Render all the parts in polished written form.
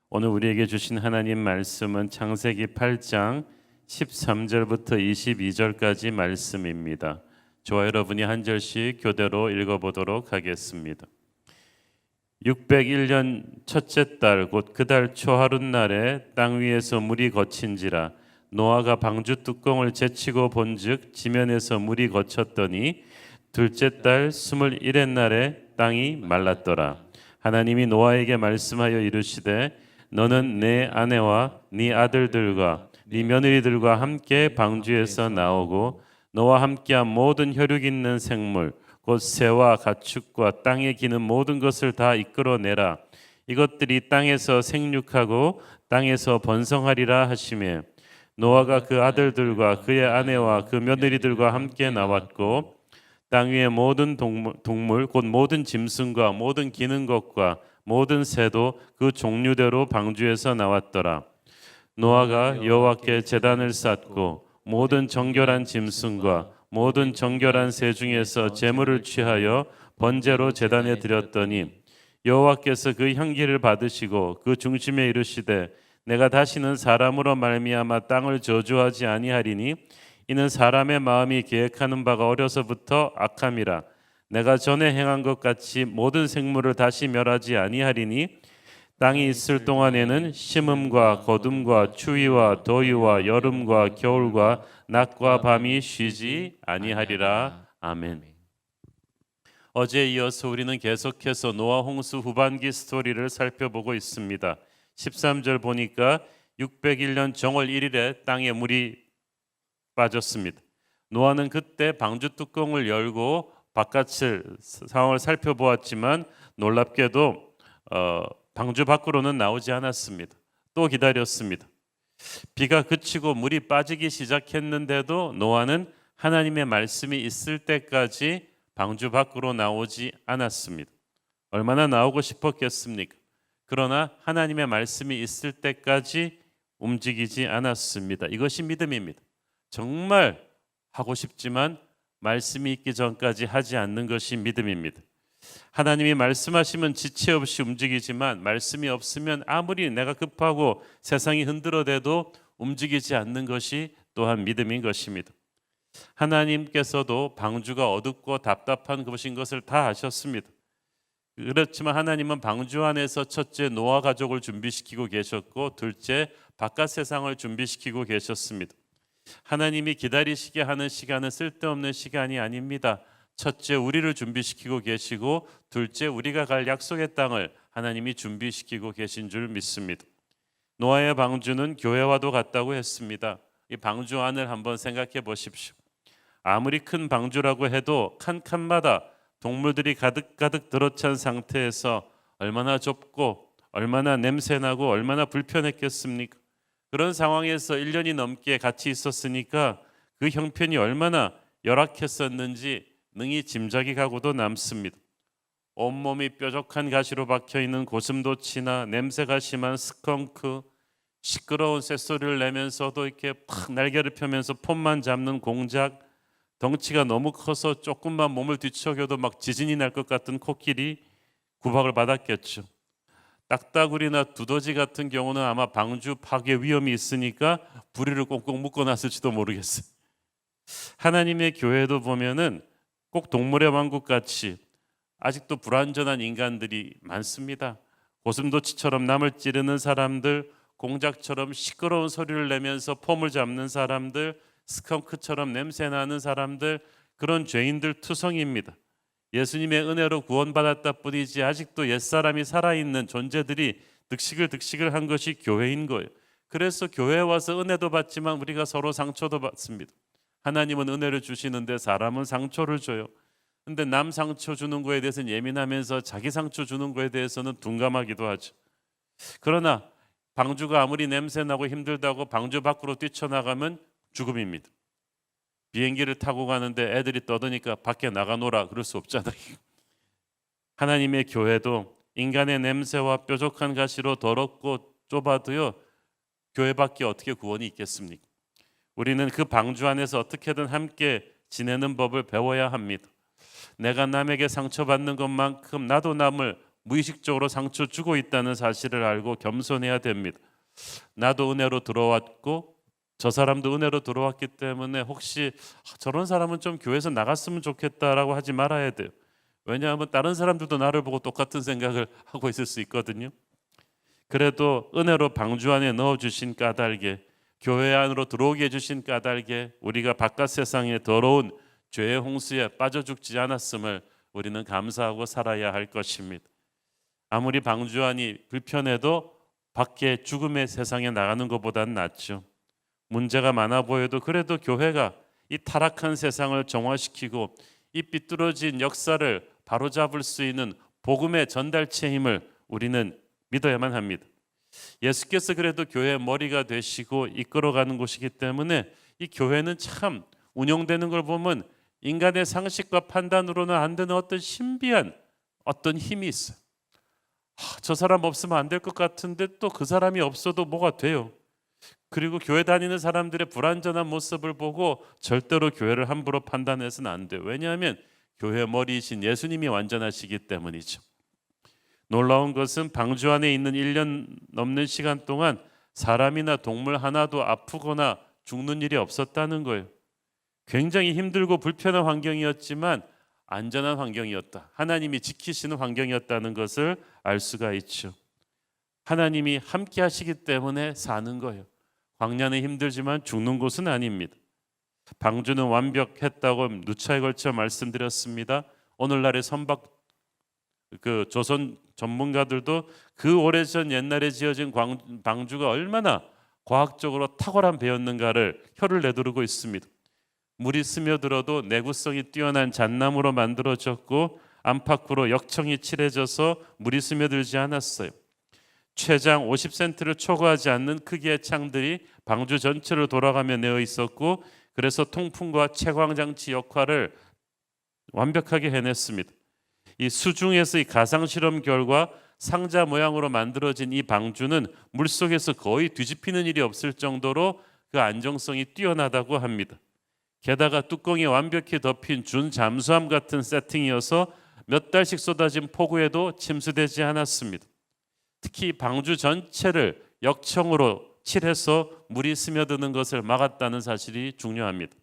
오늘 우리에게 주신 하나님 말씀은 창세기 8장 13절부터 22절까지 말씀입니다. 저와 여러분이 한 절씩 교대로 읽어보도록 하겠습니다. 601년 첫째 달 곧 그 달 초하룻날에 땅 위에서 물이 거친지라 노아가 방주 뚜껑을 제치고 본즉 지면에서 물이 거쳤더니 둘째 달 21의 날에 땅이 말랐더라. 하나님이 노아에게 말씀하여 이르시되 너는 내 아내와 네 아들들과 네 며느리들과 함께 방주에서 나오고 너와 함께한 모든 혈육 있는 생물 곧 새와 가축과 땅에 기는 모든 것을 다 이끌어내라. 이것들이 땅에서 생육하고 땅에서 번성하리라 하시매 노아가 그 아들들과 그의 아내와 그 며느리들과 함께 나왔고 땅 위의 모든 동물 곧 모든 짐승과 모든 기는 것과 모든 새도 그 종류대로 방주에서 나왔더라. 노아가 여호와께 제단을 쌓고 모든 정결한 짐승과 모든 정결한 새 중에서 제물을 취하여 번제로 제단에 드렸더니 여호와께서 그 향기를 받으시고 그 중심에 이르시되 내가 다시는 사람으로 말미암아 땅을 저주하지 아니하리니 이는 사람의 마음이 계획하는 바가 어려서부터 악함이라. 내가 전에 행한 것 같이 모든 생물을 다시 멸하지 아니하리니 땅이 있을 동안에는 심음과 거둠과 추위와 더위와 여름과 겨울과 낮과 밤이 쉬지 아니하리라. 아멘. 어제에 이어서 우리는 계속해서 노아 홍수 후반기 스토리를 살펴보고 있습니다. 13절 보니까 601년 정월 1일에 땅에 물이 빠졌습니다. 노아는 그때 방주 뚜껑을 열고 바깥을 상황을 살펴보았지만 놀랍게도 방주 밖으로는 나오지 않았습니다. 또 기다렸습니다. 비가 그치고 물이 빠지기 시작했는데도 노아는 하나님의 말씀이 있을 때까지 방주 밖으로 나오지 않았습니다. 얼마나 나오고 싶었겠습니까? 그러나 하나님의 말씀이 있을 때까지 움직이지 않았습니다. 이것이 믿음입니다. 정말 하고 싶지만 말씀이 있기 전까지 하지 않는 것이 믿음입니다. 하나님이 말씀하시면 지체 없이 움직이지만 말씀이 없으면 아무리 내가 급하고 세상이 흔들어대도 움직이지 않는 것이 또한 믿음인 것입니다. 하나님께서도 방주가 어둡고 답답한 것인 것을 다 아셨습니다. 그렇지만 하나님은 방주 안에서 첫째 노아 가족을 준비시키고 계셨고 둘째 바깥 세상을 준비시키고 계셨습니다. 하나님이 기다리시게 하는 시간은 쓸데없는 시간이 아닙니다. 첫째 우리를 준비시키고 계시고 둘째 우리가 갈 약속의 땅을 하나님이 준비시키고 계신 줄 믿습니다. 노아의 방주는 교회와도 같다고 했습니다. 이 방주 안을 한번 생각해 보십시오. 아무리 큰 방주라고 해도 칸칸마다 동물들이 가득가득 들어찬 상태에서 얼마나 좁고 얼마나 냄새나고 얼마나 불편했겠습니까? 그런 상황에서 1년이 넘게 같이 있었으니까 그 형편이 얼마나 열악했었는지 능히 짐작이 가고도 남습니다. 온몸이 뾰족한 가시로 박혀있는 고슴도치나 냄새가 심한 스컹크, 시끄러운 쇳소리를 내면서도 이렇게 팍 날개를 펴면서 폼만 잡는 공작, 덩치가 너무 커서 조금만 몸을 뒤척여도 막 지진이 날 것 같은 코끼리, 구박을 받았겠죠. 딱따구리나 두더지 같은 경우는 아마 방주 파괴 위험이 있으니까 부리를 꽁꽁 묶어놨을지도 모르겠어요. 하나님의 교회도 보면은 꼭 동물의 왕국 같이 아직도 불완전한 인간들이 많습니다. 고슴도치처럼 남을 찌르는 사람들, 공작처럼 시끄러운 소리를 내면서 폼을 잡는 사람들, 스컹크처럼 냄새나는 사람들, 그런 죄인들 투성이입니다. 예수님의 은혜로 구원받았다 뿐이지 아직도 옛사람이 살아있는 존재들이 득식을 한 것이 교회인 거예요. 그래서 교회에 와서 은혜도 받지만 우리가 서로 상처도 받습니다. 하나님은 은혜를 주시는데 사람은 상처를 줘요. 근데 남 상처 주는 거에 대해서는 예민하면서 자기 상처 주는 거에 대해서는 둔감하기도 하죠. 그러나 방주가 아무리 냄새나고 힘들다고 방주 밖으로 뛰쳐나가면 죽음입니다. 비행기를 타고 가는데 애들이 떠드니까 밖에 나가 놀아 그럴 수 없잖아요. 하나님의 교회도 인간의 냄새와 뾰족한 가시로 더럽고 좁아도요 교회 밖에 어떻게 구원이 있겠습니까? 우리는 그 방주 안에서 어떻게든 함께 지내는 법을 배워야 합니다. 내가 남에게 상처받는 것만큼 나도 남을 무의식적으로 상처 주고 있다는 사실을 알고 겸손해야 됩니다. 나도 은혜로 들어왔고 저 사람도 은혜로 들어왔기 때문에 혹시 저런 사람은 좀 교회에서 나갔으면 좋겠다라고 하지 말아야 돼요. 왜냐하면 다른 사람들도 나를 보고 똑같은 생각을 하고 있을 수 있거든요. 그래도 은혜로 방주 안에 넣어주신 까닭에, 교회 안으로 들어오게 해주신 까닭에 우리가 바깥 세상의 더러운 죄의 홍수에 빠져 죽지 않았음을 우리는 감사하고 살아야 할 것입니다. 아무리 방주 안이 불편해도 밖에 죽음의 세상에 나가는 것보다는 낫죠. 문제가 많아 보여도 그래도 교회가 이 타락한 세상을 정화시키고 이 삐뚤어진 역사를 바로잡을 수 있는 복음의 전달체의 힘을 우리는 믿어야만 합니다. 예수께서 그래도 교회의 머리가 되시고 이끌어가는 곳이기 때문에 이 교회는 참 운영되는 걸 보면 인간의 상식과 판단으로는 안 되는 어떤 신비한 어떤 힘이 있어요. 저 사람 없으면 안 될 것 같은데 또 그 사람이 없어도 뭐가 돼요. 그리고 교회 다니는 사람들의 불완전한 모습을 보고 절대로 교회를 함부로 판단해서는 안 돼요. 왜냐하면 교회 머리이신 예수님이 완전하시기 때문이죠. 놀라운 것은 방주 안에 있는 1년 넘는 시간 동안 사람이나 동물 하나도 아프거나 죽는 일이 없었다는 거예요. 굉장히 힘들고 불편한 환경이었지만 안전한 환경이었다. 하나님이 지키시는 환경이었다는 것을 알 수가 있죠. 하나님이 함께 하시기 때문에 사는 거예요. 광야는 힘들지만 죽는 곳은 아닙니다. 방주는 완벽했다고 누차에 걸쳐 말씀드렸습니다. 오늘날의 선박 조선 전문가들도 그 오래전 옛날에 지어진 방주가 얼마나 과학적으로 탁월한 배였는가를 혀를 내두르고 있습니다. 물이 스며들어도 내구성이 뛰어난 잣나무로 만들어졌고 안팎으로 역청이 칠해져서 물이 스며들지 않았어요. 최장 50cm를 초과하지 않는 크기의 창들이 방주 전체를 돌아가며 내어 있었고 그래서 통풍과 채광장치 역할을 완벽하게 해냈습니다. 이 수중에서 이 가상 실험 결과 상자 모양으로 만들어진 이 방주는 물속에서 거의 뒤집히는 일이 없을 정도로 그 안정성이 뛰어나다고 합니다. 게다가 뚜껑이 완벽히 덮인 준잠수함 같은 세팅이어서 몇 달씩 쏟아진 폭우에도 침수되지 않았습니다. 특히 방주 전체를 역청으로 칠해서 물이 스며드는 것을 막았다는 사실이 중요합니다.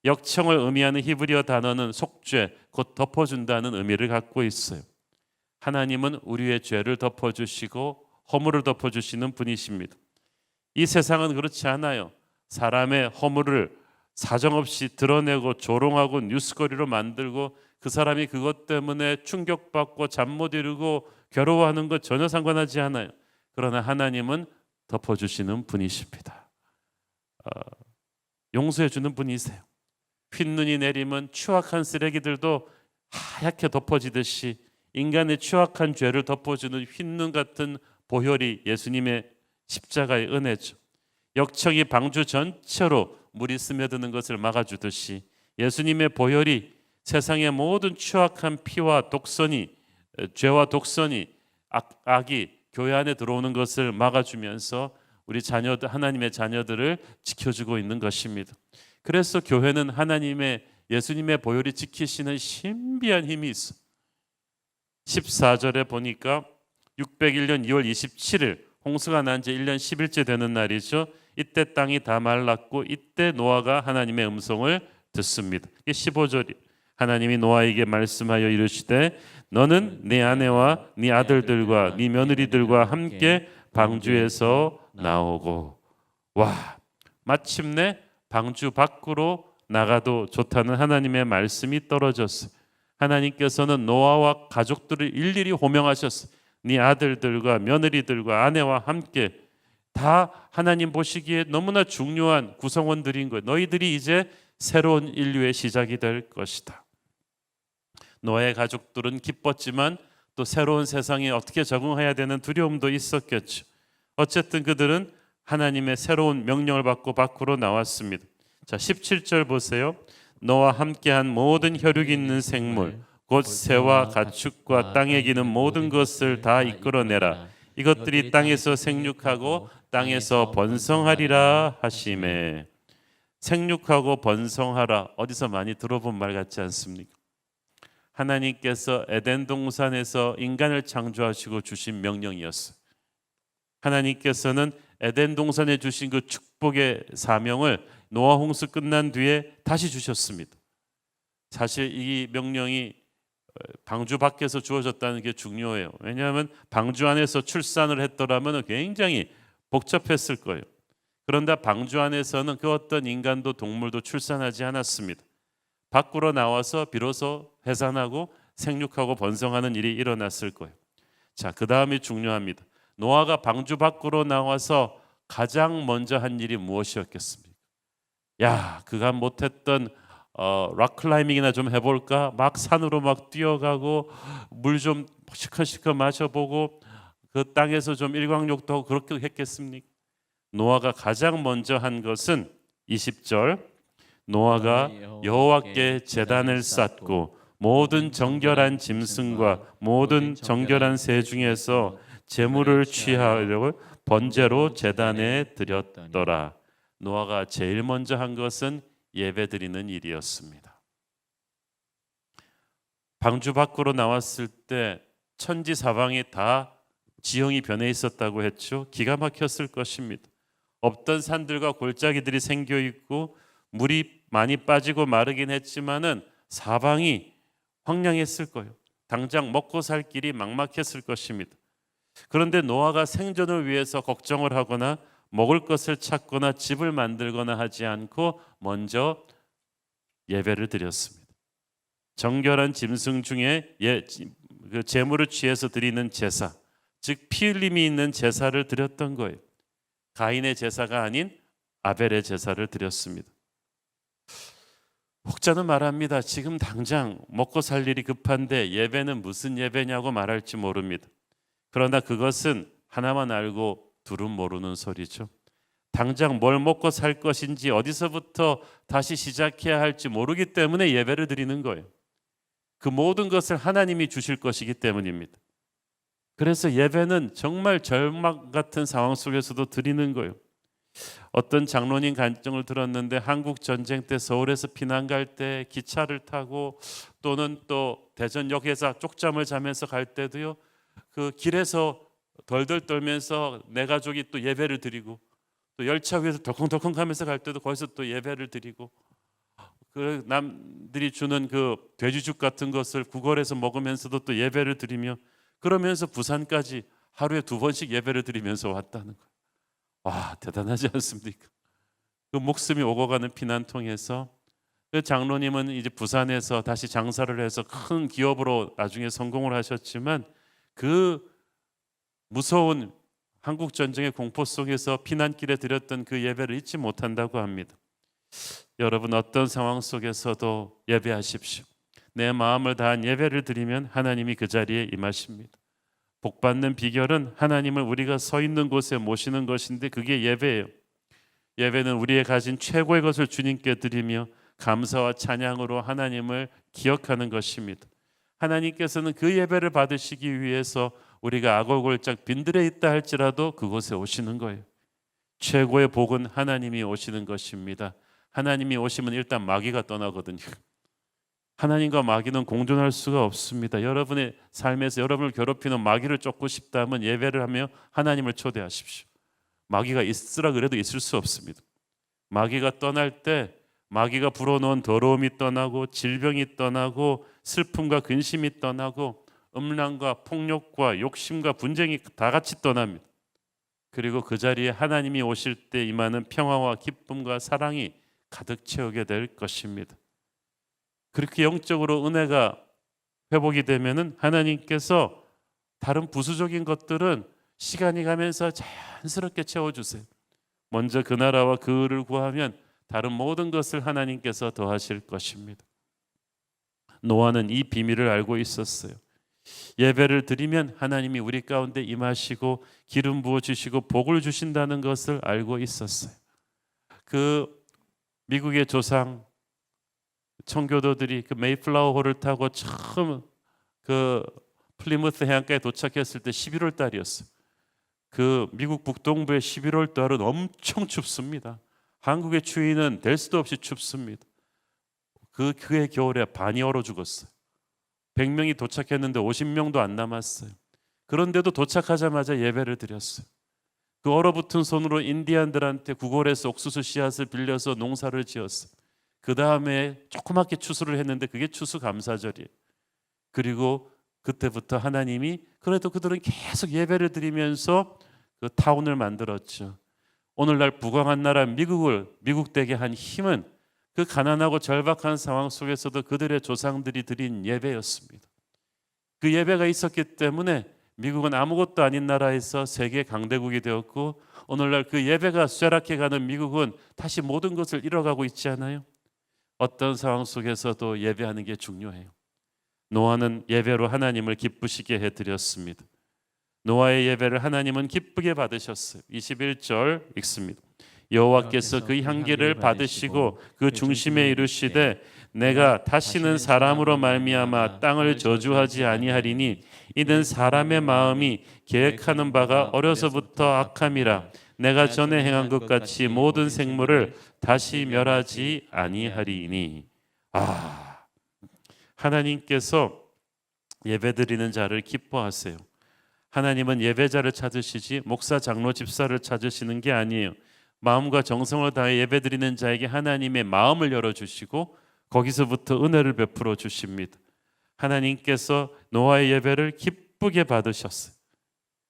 역청을 의미하는 히브리어 단어는 속죄, 곧 덮어준다는 의미를 갖고 있어요. 하나님은 우리의 죄를 덮어주시고 허물을 덮어주시는 분이십니다. 이 세상은 그렇지 않아요. 사람의 허물을 사정없이 드러내고 조롱하고 뉴스거리로 만들고 그 사람이 그것 때문에 충격받고 잠 못 이루고 괴로워하는 것 전혀 상관하지 않아요. 그러나 하나님은 덮어주시는 분이십니다. 용서해 주는 분이세요. 흰눈이 내리면 추악한 쓰레기들도 하얗게 덮어지듯이 인간의 추악한 죄를 덮어주는 흰눈 같은 보혈이 예수님의 십자가의 은혜죠. 역청이 방주 전체로 물이 스며드는 것을 막아주듯이 예수님의 보혈이 세상의 모든 추악한 피와 독선이, 죄와 독선이, 악이 교회 안에 들어오는 것을 막아주면서 우리 자녀들, 하나님의 자녀들을 지켜주고 있는 것입니다. 그래서 교회는 하나님의 예수님의 보혈이 지키시는 신비한 힘이 있어. 14절에 보니까 601년 2월 27일 홍수가 난 지 1년 10일째 되는 날이죠. 이때 땅이 다 말랐고 이때 노아가 하나님의 음성을 듣습니다. 이게 15절이 하나님이 노아에게 말씀하여 이르시되 너는 네 아내와 네 아들들과 네 며느리들과 함께 방주에서 나오고. 와, 마침내 방주 밖으로 나가도 좋다는 하나님의 말씀이 떨어졌어요. 하나님께서는 노아와 가족들을 일일이 호명하셨어요. 네 아들들과 며느리들과 아내와 함께 다 하나님 보시기에 너무나 중요한 구성원들인 거예요. 너희들이 이제 새로운 인류의 시작이 될 것이다. 노아의 가족들은 기뻤지만 또 새로운 세상에 어떻게 적응해야 되는 두려움도 있었겠죠. 어쨌든 그들은 하나님의 새로운 명령을 받고 밖으로 나왔습니다. 자, 17절 보세요. 너와 함께한 모든 혈육 있는 생물 곧 새와 가축과 땅에 기는 모든 것을 다 이끌어내라. 이것들이 땅에서 생육하고 땅에서 번성하리라 하시매. 생육하고 번성하라, 어디서 많이 들어본 말 같지 않습니까? 하나님께서 에덴 동산에서 인간을 창조하시고 주신 명령이었어요. 하나님께서는 에덴 동산에 주신 그 축복의 사명을 노아 홍수 끝난 뒤에 다시 주셨습니다. 사실 이 명령이 방주 밖에서 주어졌다는 게 중요해요. 왜냐하면 방주 안에서 출산을 했더라면 굉장히 복잡했을 거예요. 그런데 방주 안에서는 그 어떤 인간도 동물도 출산하지 않았습니다. 밖으로 나와서 비로소 해산하고 생육하고 번성하는 일이 일어났을 거예요. 자, 그 다음이 중요합니다. 노아가 방주 밖으로 나와서 가장 먼저 한 일이 무엇이었겠습니까? 야, 그간 못했던 락클라이밍이나 좀 해볼까? 막 산으로 막 뛰어가고 물 좀 시커시커 마셔보고 그 땅에서 좀 일광욕도 하고 그렇게 했겠습니까? 노아가 가장 먼저 한 것은 20절 노아가 여호와께 제단을 쌓고 모든 정결한 짐승과 모든 정결한 새 중에서 제물을 취하려고 번제로 제단에 드렸더라. 노아가 제일 먼저 한 것은 예배드리는 일이었습니다. 방주 밖으로 나왔을 때 천지 사방이 다 지형이 변해 있었다고 했죠. 기가 막혔을 것입니다. 없던 산들과 골짜기들이 생겨 있고 물이 많이 빠지고 마르긴 했지만은 사방이 황량했을 거예요. 당장 먹고 살 길이 막막했을 것입니다. 그런데 노아가 생존을 위해서 걱정을 하거나 먹을 것을 찾거나 집을 만들거나 하지 않고 먼저 예배를 드렸습니다. 정결한 짐승 중에 그 제물을 취해서 드리는 제사, 즉 피 흘림이 있는 제사를 드렸던 거예요. 가인의 제사가 아닌 아벨의 제사를 드렸습니다. 혹자는 말합니다. 지금 당장 먹고 살 일이 급한데 예배는 무슨 예배냐고 말할지 모릅니다. 그러나 그것은 하나만 알고 둘은 모르는 소리죠. 당장 뭘 먹고 살 것인지 어디서부터 다시 시작해야 할지 모르기 때문에 예배를 드리는 거예요. 그 모든 것을 하나님이 주실 것이기 때문입니다. 그래서 예배는 정말 절망 같은 상황 속에서도 드리는 거예요. 어떤 장로님 간증을 들었는데 한국 전쟁 때 서울에서 피난 갈 때 기차를 타고 또는 또 대전역에서 쪽잠을 자면서 갈 때도요. 그 길에서 덜덜 떨면서 내 가족이 또 예배를 드리고 또 열차 위에서 덜컹덜컹 가면서 갈 때도 거기서 또 예배를 드리고 그 남들이 주는 그 돼지죽 같은 것을 구걸해서 먹으면서도 또 예배를 드리며 그러면서 부산까지 하루에 2번씩 예배를 드리면서 왔다는 거예요. 와, 대단하지 않습니까? 그 목숨이 오고 가는 피난통에서 그 장로님은 이제 부산에서 다시 장사를 해서 큰 기업으로 나중에 성공을 하셨지만 그 무서운 한국 전쟁의 공포 속에서 피난길에 드렸던 그 예배를 잊지 못한다고 합니다. 여러분 어떤 상황 속에서도 예배하십시오. 내 마음을 다한 예배를 드리면 하나님이 그 자리에 임하십니다. 복받는 비결은 하나님을 우리가 서 있는 곳에 모시는 것인데 그게 예배예요. 예배는 우리의 가진 최고의 것을 주님께 드리며 감사와 찬양으로 하나님을 기억하는 것입니다. 하나님께서는 그 예배를 받으시기 위해서 우리가 아골골짝 빈들에 있다 할지라도 그곳에 오시는 거예요. 최고의 복은 하나님이 오시는 것입니다. 하나님이 오시면 일단 마귀가 떠나거든요. 하나님과 마귀는 공존할 수가 없습니다. 여러분의 삶에서 여러분을 괴롭히는 마귀를 쫓고 싶다면 예배를 하며 하나님을 초대하십시오. 마귀가 있으라 그래도 있을 수 없습니다. 마귀가 떠날 때 마귀가 불어넣은 더러움이 떠나고 질병이 떠나고 슬픔과 근심이 떠나고 음란과 폭력과 욕심과 분쟁이 다 같이 떠납니다. 그리고 그 자리에 하나님이 오실 때 임하는 평화와 기쁨과 사랑이 가득 채우게 될 것입니다. 그렇게 영적으로 은혜가 회복이 되면은 하나님께서 다른 부수적인 것들은 시간이 가면서 자연스럽게 채워주세요. 먼저 그 나라와 그 의를 구하면 다른 모든 것을 하나님께서 더하실 것입니다. 노아는 이 비밀을 알고 있었어요. 예배를 드리면 하나님이 우리 가운데 임하시고 기름 부어 주시고 복을 주신다는 것을 알고 있었어요. 그 미국의 조상 청교도들이 그 메이플라워호를 타고 처음 그 플리무스 해안가에 도착했을 때 11월 달이었어요. 그 미국 북동부의 11월 달은 엄청 춥습니다. 한국의 추위는 될 수도 없이 춥습니다. 그해 겨울에 반이 얼어 죽었어요. 100명이 도착했는데 50명도 안 남았어요. 그런데도 도착하자마자 예배를 드렸어요. 그 얼어붙은 손으로 인디안들한테 구걸해서 옥수수 씨앗을 빌려서 농사를 지었어요. 그 다음에 조그맣게 추수를 했는데 그게 추수감사절이에요. 그리고 그때부터 하나님이 그래도 그들은 계속 예배를 드리면서 그 타운을 만들었죠. 오늘날 부강한 나라 미국을 미국되게 한 힘은 그 가난하고 절박한 상황 속에서도 그들의 조상들이 드린 예배였습니다. 그 예배가 있었기 때문에 미국은 아무것도 아닌 나라에서 세계 강대국이 되었고, 오늘날 그 예배가 쇠락해가는 미국은 다시 모든 것을 잃어가고 있지 않아요? 어떤 상황 속에서도 예배하는 게 중요해요. 노아는 예배로 하나님을 기쁘시게 해드렸습니다. 노아의 예배를 하나님은 기쁘게 받으셨어요. 21절 읽습니다. 여호와께서 그 향기를 받으시고 그 중심에 이르시되 내가 다시는 사람으로 말미암아 땅을 저주하지 아니하리니 이는 사람의 마음이 계획하는 바가 어려서부터 악함이라. 내가 전에 행한 것 같이 모든 생물을 다시 멸하지 아니하리니. 하나님께서 예배드리는 자를 기뻐하세요. 하나님은 예배자를 찾으시지 목사, 장로, 집사를 찾으시는 게 아니에요. 마음과 정성을 다해 예배드리는 자에게 하나님의 마음을 열어주시고 거기서부터 은혜를 베풀어 주십니다. 하나님께서 노아의 예배를 기쁘게 받으셨어요.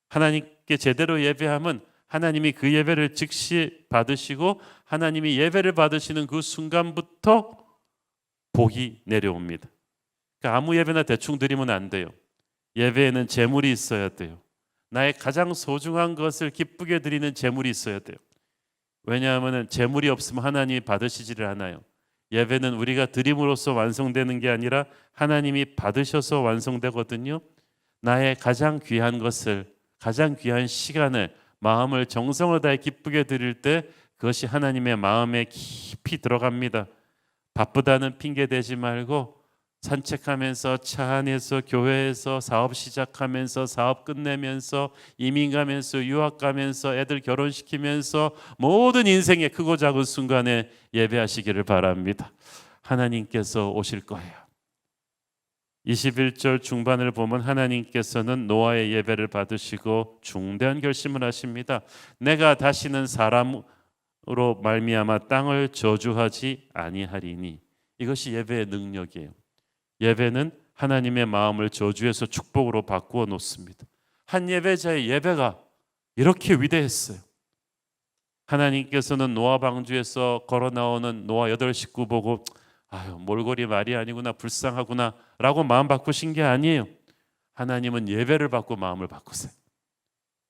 하나님께 제대로 예배하면 하나님이 그 예배를 즉시 받으시고 하나님이 예배를 받으시는 그 순간부터 복이 내려옵니다. 그러니까 아무 예배나 대충 드리면 안 돼요. 예배에는 제물이 있어야 돼요. 나의 가장 소중한 것을 기쁘게 드리는 제물이 있어야 돼요. 왜냐하면 제물이 없으면 하나님이 받으시지를 않아요. 예배는 우리가 드림으로써 완성되는 게 아니라 하나님이 받으셔서 완성되거든요. 나의 가장 귀한 것을, 가장 귀한 시간을, 마음을, 정성을 다해 기쁘게 드릴 때 그것이 하나님의 마음에 깊이 들어갑니다. 바쁘다는 핑계 대지 말고 산책하면서, 차 안에서, 교회에서, 사업 시작하면서, 사업 끝내면서, 이민 가면서, 유학 가면서, 애들 결혼시키면서 모든 인생의 크고 작은 순간에 예배하시기를 바랍니다. 하나님께서 오실 거예요. 21절 중반을 보면 하나님께서는 노아의 예배를 받으시고 중대한 결심을 하십니다. 내가 다시는 사람으로 말미암아 땅을 저주하지 아니하리니. 이것이 예배의 능력이에요. 예배는 하나님의 마음을 저주에서 축복으로 바꾸어 놓습니다. 한 예배자의 예배가 이렇게 위대했어요. 하나님께서는 노아 방주에서 걸어 나오는 노아 8 식구 보고 몰골이 말이 아니구나, 불쌍하구나 라고 마음 바꾸신 게 아니에요. 하나님은 예배를 받고 마음을 바꾸세요.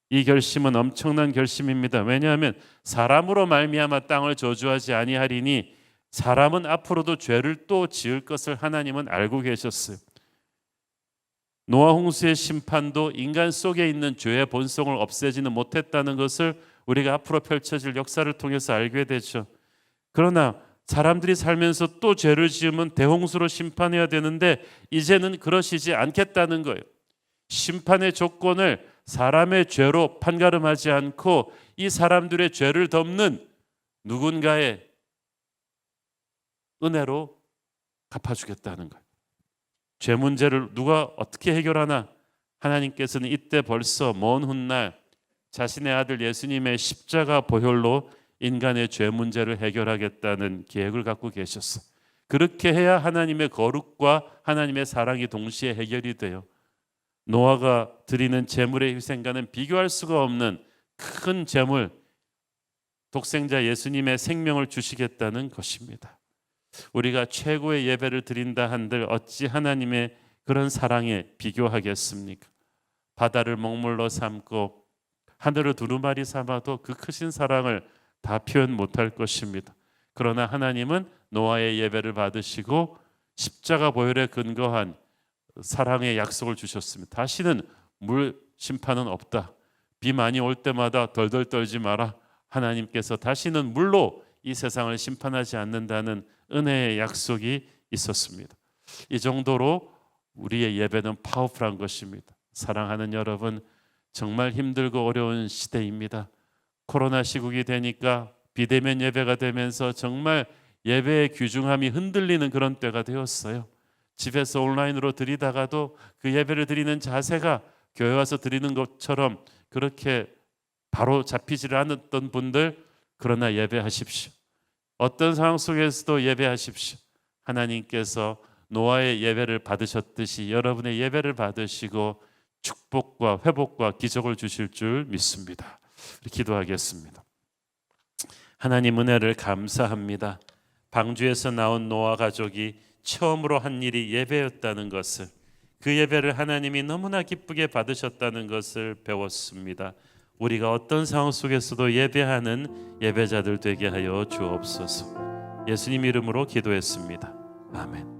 이 결심은 엄청난 결심입니다. 왜냐하면 사람으로 말미암아 땅을 저주하지 아니하리니, 사람은 앞으로도 죄를 또 지을 것을 하나님은 알고 계셨어요. 노아 홍수의 심판도 인간 속에 있는 죄의 본성을 없애지는 못했다는 것을 우리가 앞으로 펼쳐질 역사를 통해서 알게 되죠. 그러나 사람들이 살면서 또 죄를 지으면 대홍수로 심판해야 되는데 이제는 그러시지 않겠다는 거예요. 심판의 조건을 사람의 죄로 판가름하지 않고 이 사람들의 죄를 덮는 누군가의 은혜로 갚아주겠다는 거예요. 죄 문제를 누가 어떻게 해결하나? 하나님께서는 이때 벌써 먼 훗날 자신의 아들 예수님의 십자가 보혈로 인간의 죄 문제를 해결하겠다는 계획을 갖고 계셨어요. 그렇게 해야 하나님의 거룩과 하나님의 사랑이 동시에 해결이 돼요. 노아가 드리는 제물의 희생과는 비교할 수가 없는 큰 제물, 독생자 예수님의 생명을 주시겠다는 것입니다. 우리가 최고의 예배를 드린다 한들 어찌 하나님의 그런 사랑에 비교하겠습니까? 바다를 먹물로 삼고 하늘을 두루마리 삼아도 그 크신 사랑을 다 표현 못할 것입니다. 그러나 하나님은 노아의 예배를 받으시고 십자가 보혈에 근거한 사랑의 약속을 주셨습니다. 다시는 물 심판은 없다. 비 많이 올 때마다 덜덜 떨지 마라. 하나님께서 다시는 물로 이 세상을 심판하지 않는다는 은혜의 약속이 있었습니다. 이 정도로 우리의 예배는 파워풀한 것입니다. 사랑하는 여러분, 정말 힘들고 어려운 시대입니다. 코로나 시국이 되니까 비대면 예배가 되면서 정말 예배의 귀중함이 흔들리는 그런 때가 되었어요. 집에서 온라인으로 드리다가도 그 예배를 드리는 자세가 교회 와서 드리는 것처럼 그렇게 바로 잡히지를 않았던 분들, 그러나 예배하십시오. 어떤 상황 속에서도 예배하십시오. 하나님께서 노아의 예배를 받으셨듯이 여러분의 예배를 받으시고 축복과 회복과 기적을 주실 줄 믿습니다. 기도하겠습니다. 하나님 은혜를 감사합니다. 방주에서 나온 노아 가족이 처음으로 한 일이 예배였다는 것을, 그 예배를 하나님이 너무나 기쁘게 받으셨다는 것을 배웠습니다. 우리가 어떤 상황 속에서도 예배하는 예배자들 되게 하여 주옵소서. 예수님 이름으로 기도했습니다. 아멘.